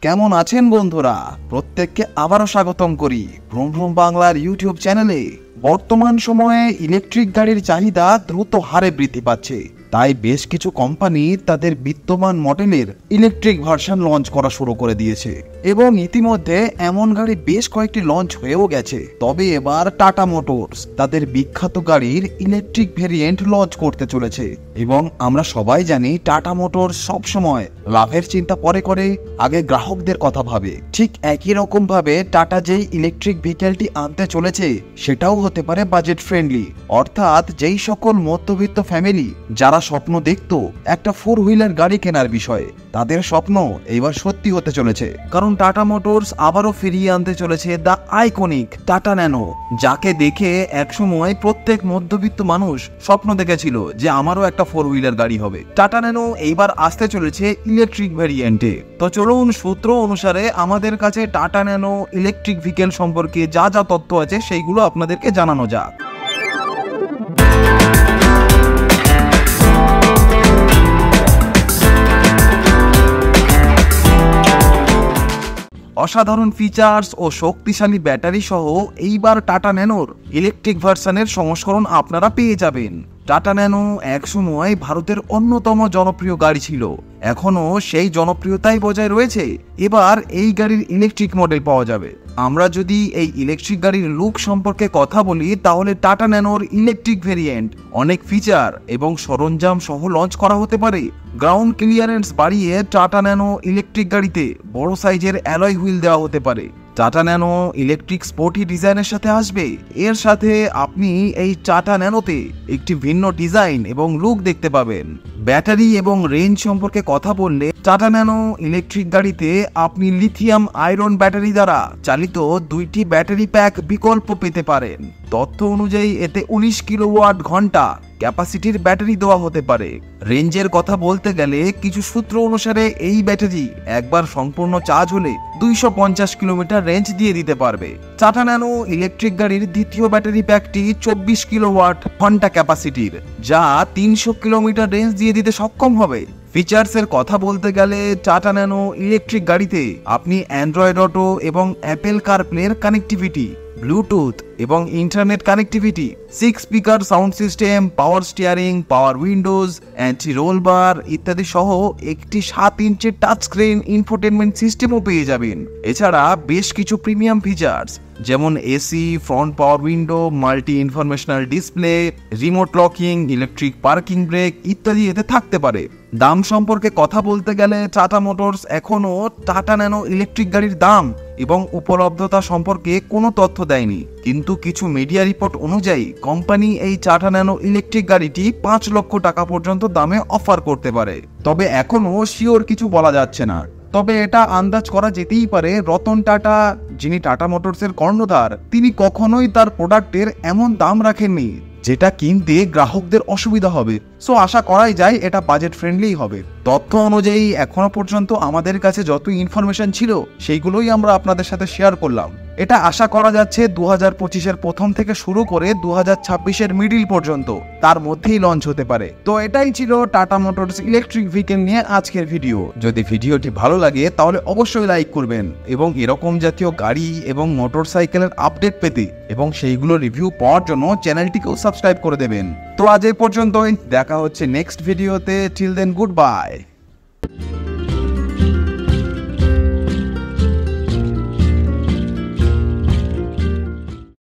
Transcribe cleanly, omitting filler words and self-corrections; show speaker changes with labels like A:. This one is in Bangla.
A: কেমন আছেন বন্ধুরা? প্রত্যেককে আবারও স্বাগতম করি ভ্রুম ভ্রুম বাংলার ইউটিউব চ্যানেলে। বর্তমান সময়ে ইলেকট্রিক গাড়ির চাহিদা দ্রুত হারে বৃদ্ধি পাচ্ছে, তাই বেশ কিছু কোম্পানি তাদের বিদ্যমান মডেলের ইলেকট্রিক ভার্সন লঞ্চ করা শুরু করে দিয়েছে এবং ইতিমধ্যে এমন গাড়ি বেশ কয়েকটি লঞ্চ হয়েও গেছে। তবে এবার টাটা মোটরস তাদের বিখ্যাত গাড়ির ইলেকট্রিক ভেরিয়েন্ট লঞ্চ করতে চলেছে এবং আমরা সবাই জানি টাটা মোটরস সবসময় লাভের চিন্তা পরে করে, আগে গ্রাহকদের কথা ভাবে। ঠিক একই রকম ভাবে টাটা যেই ইলেকট্রিক ভেহিকেলটি আনতে চলেছে সেটাও হতে পারে বাজেট ফ্রেন্ডলি, অর্থাৎ যেই সকল মধ্যবিত্ত ফ্যামিলি যারা স্বপ্ন দেখতো একটা 4 হুইলার গাড়ি কেনার বিষয়ে, তাদের স্বপ্ন এবার সত্যি হতে চলেছে। কারণ টাটা মোটরস আবারও ফিরিয়ে আনতে চলেছে দ্য আইকনিক টাটা ন্যানো, যাকে দেখে একসময় প্রত্যেক মধ্যবিত্ত মানুষ স্বপ্ন দেখেছিল যে আমারও একটা 4 হুইলার গাড়ি হবে। টাটা ন্যানো এইবার আসতে চলেছে ইলেকট্রিক ভেরিয়েন্টে। তো চলুন সূত্র অনুসারে আমাদের কাছে টাটা ন্যানো ইলেকট্রিক ভেহিকেল সম্পর্কে যা যা তথ্য আছে সেইগুলো আপনাদেরকে জানানো যাক। অসাধারণ ফিচার্স ও শক্তিশালী ব্যাটারি সহ এইবার টাটা ন্যানোর ইলেকট্রিক ভার্সনের সংস্করণ আপনারা পেয়ে যাবেন। টাটা ন্যানো একসময় ভারতের অন্যতম জনপ্রিয় গাড়ি ছিল, এখনো সেই জনপ্রিয়তাই বজায় রয়েছে। এবার এই গাড়ির ইলেকট্রিক মডেল পাওয়া যাবে। আমরা যদি এই ইলেকট্রিক গাড়ির লুক সম্পর্কে কথা বলি, তাহলে টাটা ন্যানোর ইলেকট্রিক ভেরিয়েন্ট অনেক ফিচার এবং সরঞ্জাম সহ লঞ্চ করা হতে পারে। গ্রাউন্ড ক্লিয়ারেন্স বাড়িয়ে টাটা ন্যানো ইলেকট্রিক গাড়িতে বড় সাইজের অ্যালয় হুইল দেওয়া হতে পারে। টাটা ন্যানো ইলেকট্রিক স্পোর্টি ডিজাইনের সাথে আসবে। এর সাথে আপনি এই টাটা ন্যানোতে একটি ভিন্ন ডিজাইন এবং লুক দেখতে পাবেন। ব্যাটারি এবং রেঞ্জ সম্পর্কে কথা বললে, টাটা ন্যানো ইলেকট্রিক গাড়িতে আপনি লিথিয়াম আয়রন ব্যাটারি দ্বারা চালিত 2টি ব্যাটারি প্যাক বিকল্প পেতে পারেন। তথ্য অনুযায়ী এতে 19 কিলোওয়াট ঘন্টা ক্যাপাসিটির ব্যাটারি দেওয়া হতে পারে। রেঞ্জের কথা বলতে গেলে কিছু সূত্র অনুসারে এই ব্যাটারি একবার সম্পূর্ণ চার্জ হলে 250 কিলোমিটার রেঞ্জ দিয়ে দিতে পারবে। টাটা ন্যানো ইলেকট্রিক গাড়ির দ্বিতীয় ব্যাটারি প্যাকটি 24 কিলোওয়াট ঘন্টা ক্যাপাসিটির, যা 300 কিলোমিটার রেঞ্জ দিয়ে দিতে সক্ষম হবে। ফিচার্সের কথা বলতে গেলে, টাটা ন্যানো ইলেকট্রিক গাড়িতে আপনি অ্যান্ড্রয়েড অটো এবং অ্যাপেল কারপ্লের কানেক্টিভিটি, ব্লুটুথ এবং internet connectivity, 6 speaker sound system, power steering, power windows, anti roll bar ইত্যাদি সহ একটি 7 ইঞ্চির টাচ স্ক্রিন ইনফোটেনমেন্ট সিস্টেমও পেয়ে যাবেন। এছাড়া বেশ কিছু প্রিমিয়াম ফিচার্স যেমন এসি, ফ্রন্ট পাওয়ার window, multi informational display, remote locking, electric parking break ইত্যাদি এতে থাকতে পারে। দাম সম্পর্কে কথা বলতে গেলে, টাটা মোটরস এখনো টাটা ন্যানো ইলেকট্রিক গাড়ির দাম এবং উপলব্ধতা সম্পর্কে কোনো তথ্য দেয়নি, কিন্তু কিছু মিডিয়া রিপোর্ট অনুযায়ী কোম্পানি এই টাটা ন্যানো ইলেকট্রিক গাড়িটি 5 লক্ষ টাকা পর্যন্ত দামে অফার করতে পারে। তবে এখনো শিওর কিছু বলা যাচ্ছে না। তবে এটা আন্দাজ করা যেতেই পারে, রতন টাটা, যিনি টাটা মোটরসের কর্ণধার, তিনি কখনোই তার প্রোডাক্টের এমন দাম রাখেননি যেটা কিনতে গ্রাহকদের অসুবিধা হবে। সো আশা করাই যায় এটা বাজেট ফ্রেন্ডলি হবে। তথ্য অনুযায়ী এখনো পর্যন্ত আমাদের কাছে যত ইনফরমেশন ছিল সেইগুলোই আমরা আপনাদের সাথে শেয়ার করলাম। এটা আশা করা যাচ্ছে 2025-এর প্রথম থেকে শুরু করে 2026-এর মিডিল পর্যন্ত তার মধ্যেই লঞ্চ হতে পারে। তো এটাই ছিল টাটা মোটরস ইলেকট্রিক ভেহিকেল নিয়ে আজকের ভিডিও। যদি ভিডিওটি ভালো লাগে তাহলে অবশ্যই লাইক করবেন এবং এরকম জাতীয় গাড়ি এবং মোটরসাইকেলের আপডেট পেতে এবং সেইগুলো রিভিউ পাওয়ার জন্য চ্যানেলটিকেও সাবস্ক্রাইব করে দেবেন। তো আজ এই পর্যন্তই, দেখা হচ্ছে নেক্সট ভিডিওতে। Till then, good by.